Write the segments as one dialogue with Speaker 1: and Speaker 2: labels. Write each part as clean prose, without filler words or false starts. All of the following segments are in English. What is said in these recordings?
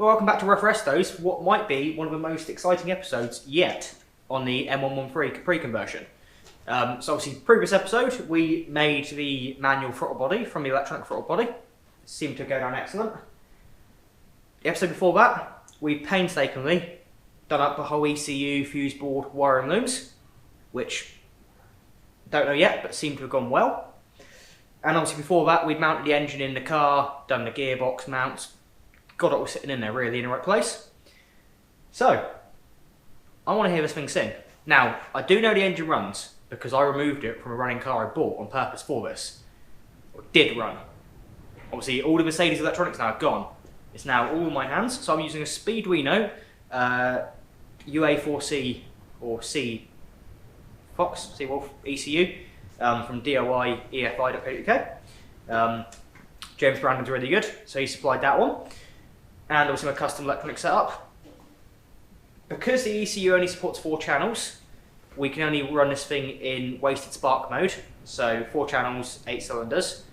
Speaker 1: Well, welcome back to Rough Restos, what might be one of the most exciting episodes yet on the M113 Capri conversion. So obviously, previous episode, we made the manual throttle body from the electronic throttle body. It seemed to go down excellent. The episode before that, we painstakingly done up the whole ECU, fuse board, wiring looms, which don't know yet, but seemed to have gone well. And obviously before that, we'd mounted the engine in the car, done the gearbox mounts, got it all sitting in there really in the right place. So, I want to hear this thing sing. Now, I do know the engine runs because I removed it from a running car I bought on purpose for this. Or did run. Obviously, all the Mercedes electronics now are gone. It's now all in my hands, so I'm using a Speeduino UA4C or C Fox, C Wolf ECU from diy-efi.co.uk. James Brandon's really good, so he supplied that one. And also a custom electronic setup. Because the ECU only supports 4 channels, we can only run this thing in wasted spark mode. So 4 channels, 8 cylinders.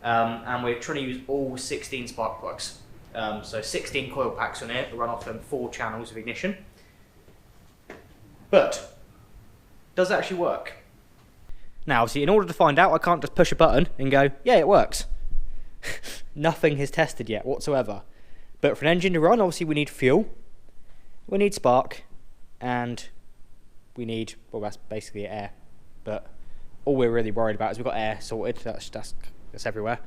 Speaker 1: And we're trying to use all 16 spark plugs. So 16 coil packs on it to run off them 4 channels of ignition. But, does it actually work? Now obviously in order to find out, I can't just push a button and go, yeah, it works. Nothing is tested yet whatsoever. But for an engine to run, obviously we need fuel, we need spark, and we need, well, that's basically air. But all we're really worried about is we've got air sorted, that's everywhere.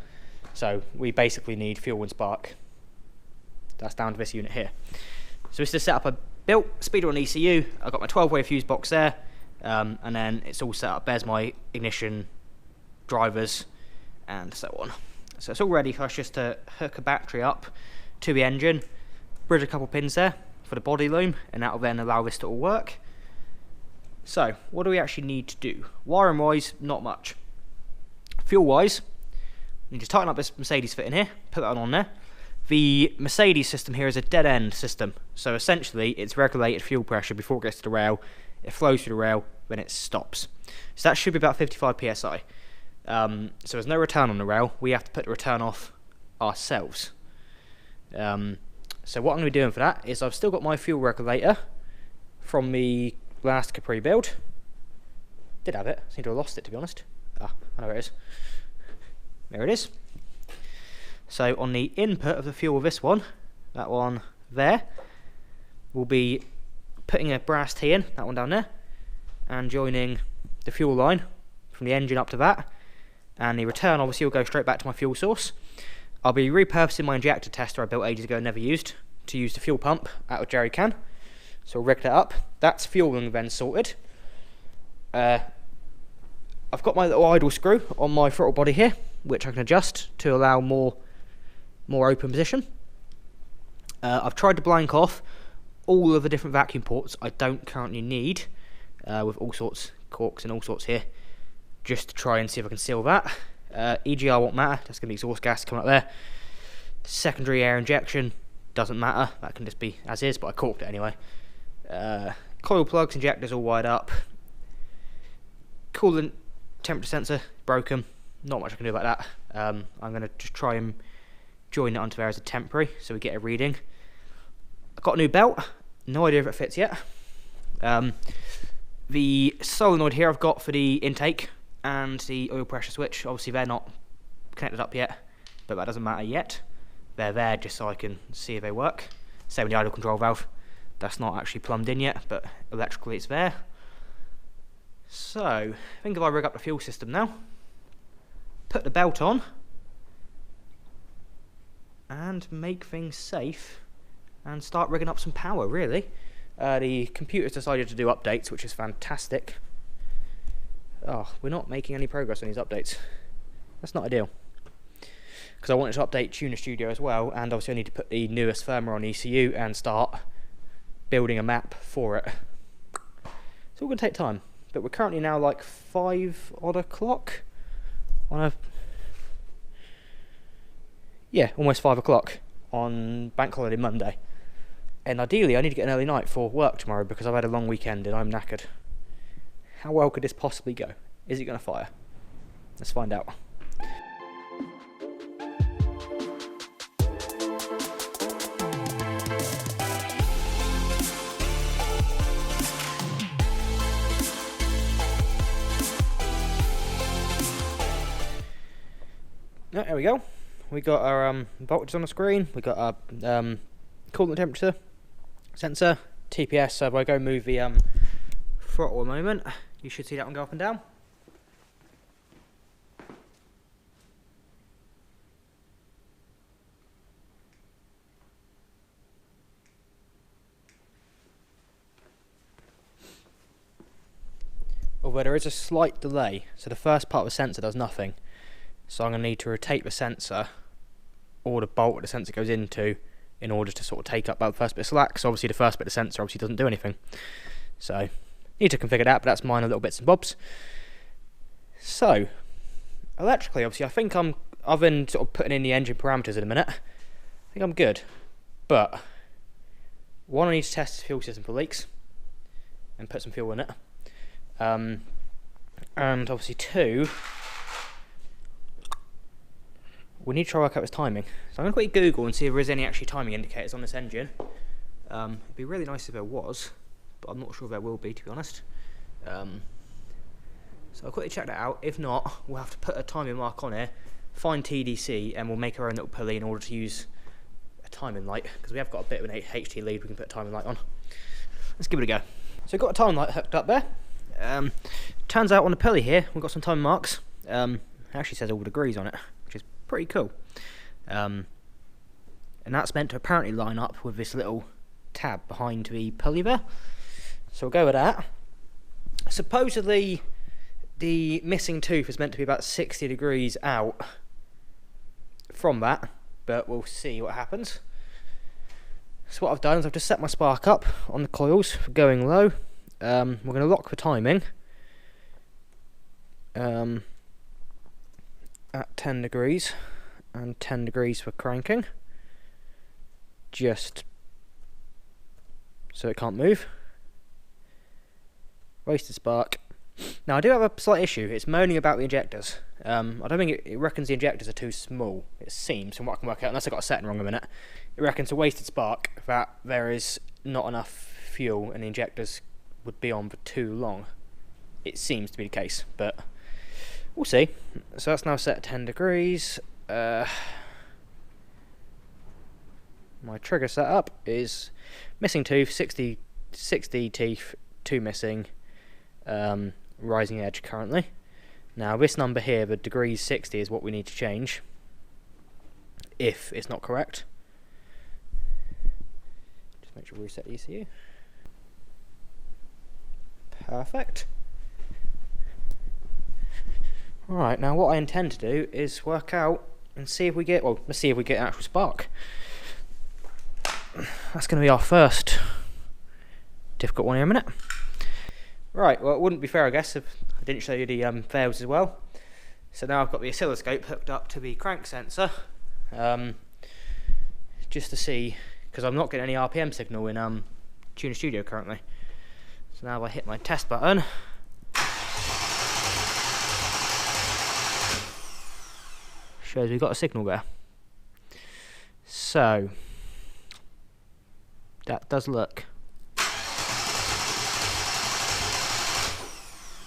Speaker 1: So we basically need fuel and spark. That's down to this unit here. So it's the setup I built, Speeduino ECU, I've got my 12-way fuse box there, and then it's all set up. There's my ignition, drivers, and so on. So it's all ready for us just to hook a battery up to the engine, bridge a couple pins there for the body loom, and that will then allow this to all work. So, what do we actually need to do? Wiring wise, not much. Fuel wise, you just tighten up this Mercedes fit in here, put that on there. The Mercedes system here is a dead end system, so essentially it's regulated fuel pressure before it gets to the rail, it flows through the rail, then it stops. So that should be about 55 psi. So there's no return on the rail, we have to put the return off ourselves. So what I'm going to be doing for that is I've still got my fuel regulator from the last Capri build. Did have it, seem to have lost it to be honest. Ah, I know where it is. There it is. So on the input of the fuel of this one, that one there, we'll be putting a brass T in, that one down there, and joining the fuel line from the engine up to that, and the return obviously will go straight back to my fuel source. I'll be repurposing my injector tester I built ages ago and never used to use the fuel pump out of jerry can. So we'll rig that up. That's fueling then sorted. I've got my little idle screw on my throttle body here, which I can adjust to allow more open position. I've tried to blank off all of the different vacuum ports I don't currently need, with all sorts corks and all sorts here, just to try and see if I can seal that. EGR won't matter, that's going to be exhaust gas coming up there. Secondary air injection doesn't matter, that can just be as is, but I corked it anyway. Coil plugs, injectors all wired up. Coolant temperature sensor broken, not much I can do about that. I'm going to just try and join it onto there as a temporary so we get a reading. I've got a new belt, no idea if it fits yet. The solenoid here I've got for the intake and the oil pressure switch, obviously they're not connected up yet, but that doesn't matter yet. They're there just so I can see if they work. Same with the idle control valve, that's not actually plumbed in yet, but electrically it's there. So, I think if I rig up the fuel system now, put the belt on, and make things safe, and start rigging up some power really. The computer's decided to do updates, which is fantastic. Oh, we're not making any progress on these updates. That's not ideal. Because I wanted to update Tuner Studio as well, and obviously I need to put the newest firmware on ECU and start building a map for it. It's all going to take time, but we're currently now like 5 odd o'clock on a... yeah, almost 5 o'clock on Bank Holiday Monday. And ideally I need to get an early night for work tomorrow because I've had a long weekend and I'm knackered. How well could this possibly go? Is it going to fire? Let's find out. Oh, there we go. We got our voltage on the screen. We got our coolant temperature sensor, TPS. So if I go move the throttle a moment, you should see that one go up and down. Although there is a slight delay, so the first part of the sensor does nothing. So I'm going to need to rotate the sensor, or the bolt that the sensor goes into, in order to sort of take up that first bit of slack. So obviously the first bit of the sensor obviously doesn't do anything. So need to configure that, but that's minor little bits and bobs. So electrically, obviously, I think I've been sort of putting in the engine parameters in a minute. I think I'm good, but one, I need to test the fuel system for leaks and put some fuel in it. And obviously two, we need to try to work out its timing. So I'm going to quickly Google and see if there is any actually timing indicators on this engine. It'd be really nice if there was, but I'm not sure if there will be, to be honest. So I'll quickly check that out. If not, we'll have to put a timing mark on here, find TDC, and we'll make our own little pulley in order to use a timing light, because we have got a bit of an HT lead we can put a timing light on. Let's give it a go. So we've got a timing light hooked up there. Turns out on the pulley here we've got some time marks. It actually says all degrees on it, which is pretty cool. And that's meant to apparently line up with this little tab behind the pulley there. So we'll go with that. Supposedly the missing tooth is meant to be about 60 degrees out from that, but we'll see what happens. So what I've done is I've just set my spark up on the coils for going low. We're going to lock the timing at 10 degrees and 10 degrees for cranking, just so it can't move. Wasted spark. Now I do have a slight issue. It's moaning about the injectors. I don't think it reckons the injectors are too small. It seems, from what I can work out, unless I got a setting wrong a minute. It reckons a wasted spark that there is not enough fuel and the injectors would be on for too long. It seems to be the case, but we'll see. So that's now set at 10 degrees. My trigger setup is missing tooth, 60 teeth, 2 missing, rising edge currently. Now this number here, the degrees 60, is what we need to change if it's not correct. Just make sure we reset ECU. Perfect. Alright, now what I intend to do is work out and see if we get, well, let's see if we get an actual spark. That's going to be our first difficult one here in a minute. Right, well, it wouldn't be fair, I guess, if I didn't show you the fails as well. So now I've got the oscilloscope hooked up to the crank sensor, just to see, because I'm not getting any RPM signal in Tuner Studio currently. So now if I hit my test button, shows we've got a signal there. So that does look.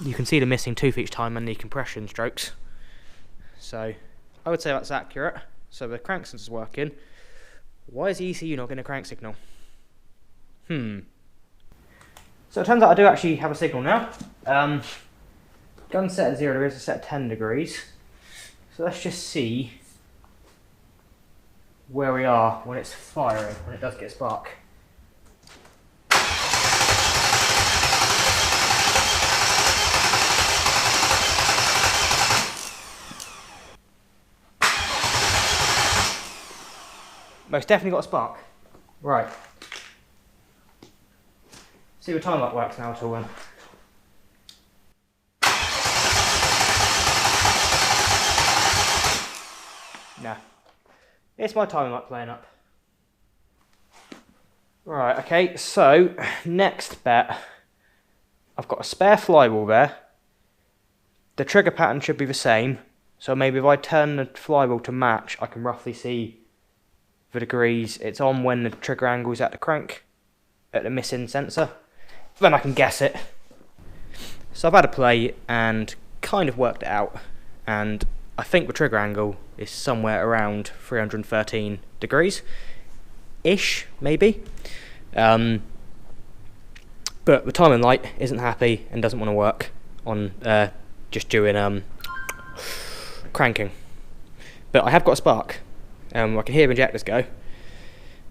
Speaker 1: You can see the missing tooth each time and the compression strokes. So I would say that's accurate. So the crank sensor's working. Why is the ECU not getting a crank signal? So it turns out I do actually have a signal now. Gun set at 0 degrees, it's set at 10 degrees. So let's just see where we are when it's firing, when it does get a spark. Most definitely got a spark. Right. See what time that works now at all then. Nah. It's my timing light playing up. Right, okay, so next bet. I've got a spare flywheel there. The trigger pattern should be the same. So maybe if I turn the flywheel to match, I can roughly see the degrees it's on when the trigger angle is at the crank, at the missing sensor. Then I can guess it. So I've had a play and kind of worked it out, and I think the trigger angle is somewhere around 313 degrees-ish, maybe. But the timing light isn't happy and doesn't want to work on just doing cranking. But I have got a spark. I can hear the injectors go.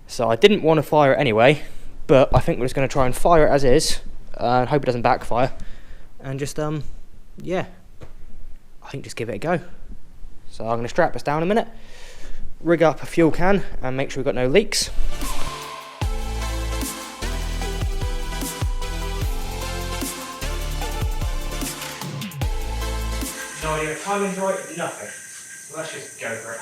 Speaker 1: So I didn't want to fire it anyway, but I think we're just going to try and fire it as is, and hope it doesn't backfire. And just, yeah, I think just give it a go. So I'm going to strap this down a minute, rig up a fuel can, and make sure we've got no leaks. No idea if timing's right, nothing. So let's just go for it.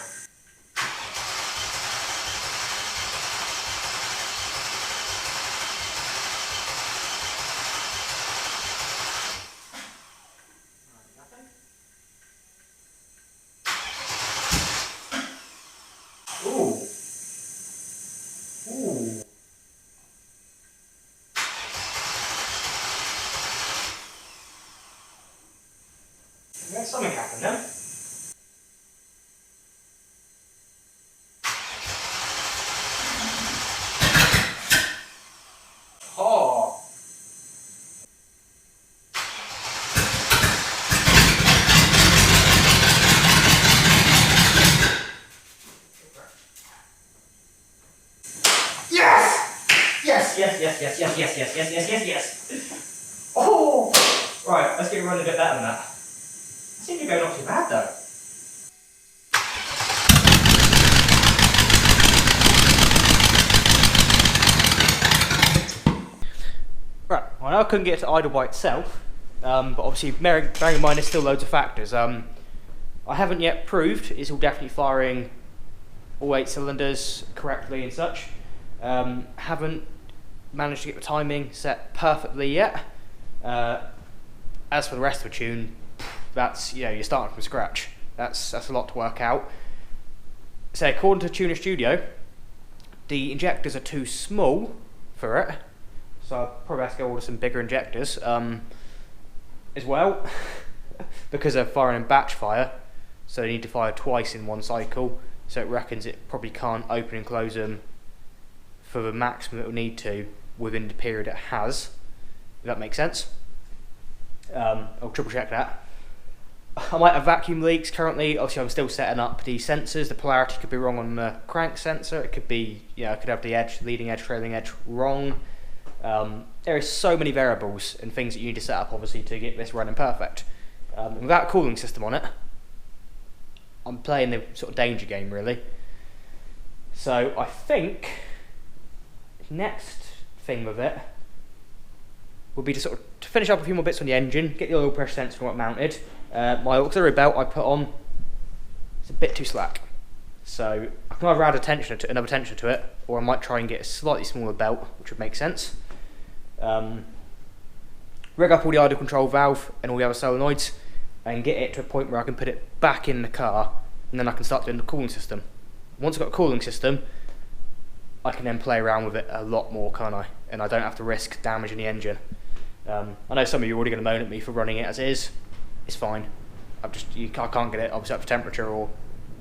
Speaker 1: Ooh. Ooh. There's something happened then. Oh. Yes. Oh! Right, let's get running a bit better than that. I seem to go not too bad though. Right, well, I know I couldn't get it to idle by itself, but obviously bearing in mind there's still loads of factors. I haven't yet proved it's all definitely firing all 8 cylinders correctly and such. Haven't managed to get the timing set perfectly yet. As for the rest of the tune, that's, you know, you're starting from scratch. That's a lot to work out. So according to Tuner Studio, the injectors are too small for it, so I'll probably have to go order some bigger injectors as well, because they're firing in batch fire, so they need to fire twice in one cycle, so it reckons it probably can't open and close them for the maximum it will need to within the period it has, if that makes sense. I'll triple check that. I might have vacuum leaks currently. Obviously I'm still setting up the sensors. The polarity could be wrong on the crank sensor. It could be, you know, I could have the edge, leading edge, trailing edge wrong. There is so many variables and things that you need to set up obviously to get this running perfect. Without a cooling system on it, I'm playing the sort of danger game really. So I think next thing with it will be to sort of to finish up a few more bits on the engine, get the oil pressure sensor and mounted. My auxiliary belt I put on, it's a bit too slack, so I can either add another tensioner to it, or I might try and get a slightly smaller belt, which would make sense. Rig up all the idle control valve and all the other solenoids, and get it to a point where I can put it back in the car, and then I can start doing the cooling system. Once I've got a cooling system, I can then play around with it a lot more, can't I? And I don't have to risk damaging the engine. I know some of you are already going to moan at me for running it as is. It's fine. I can't get it obviously up to temperature or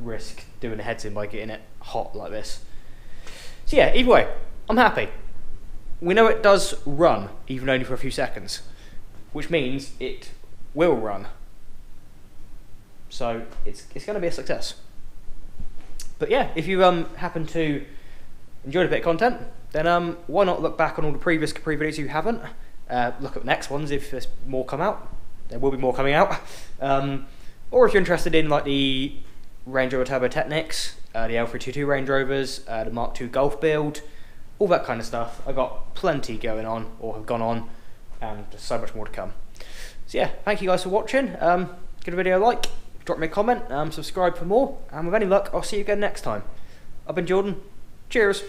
Speaker 1: risk doing the heads in by getting it hot like this. So yeah, either way, I'm happy. We know it does run, even only for a few seconds, which means it will run. So it's going to be a success. But yeah, if you happen to enjoy a bit of content, then why not look back on all the previous Capri videos you haven't. Look at the next ones if there's more come out. There will be more coming out. Or if you're interested in like the Range Rover Turbo Technics, the L322 Range Rovers, the Mark II Golf build, all that kind of stuff. I've got plenty going on, or have gone on, and there's so much more to come. So yeah, thank you guys for watching. Give the video a like, drop me a comment, subscribe for more, and with any luck, I'll see you again next time. I've been Jordan. Cheers.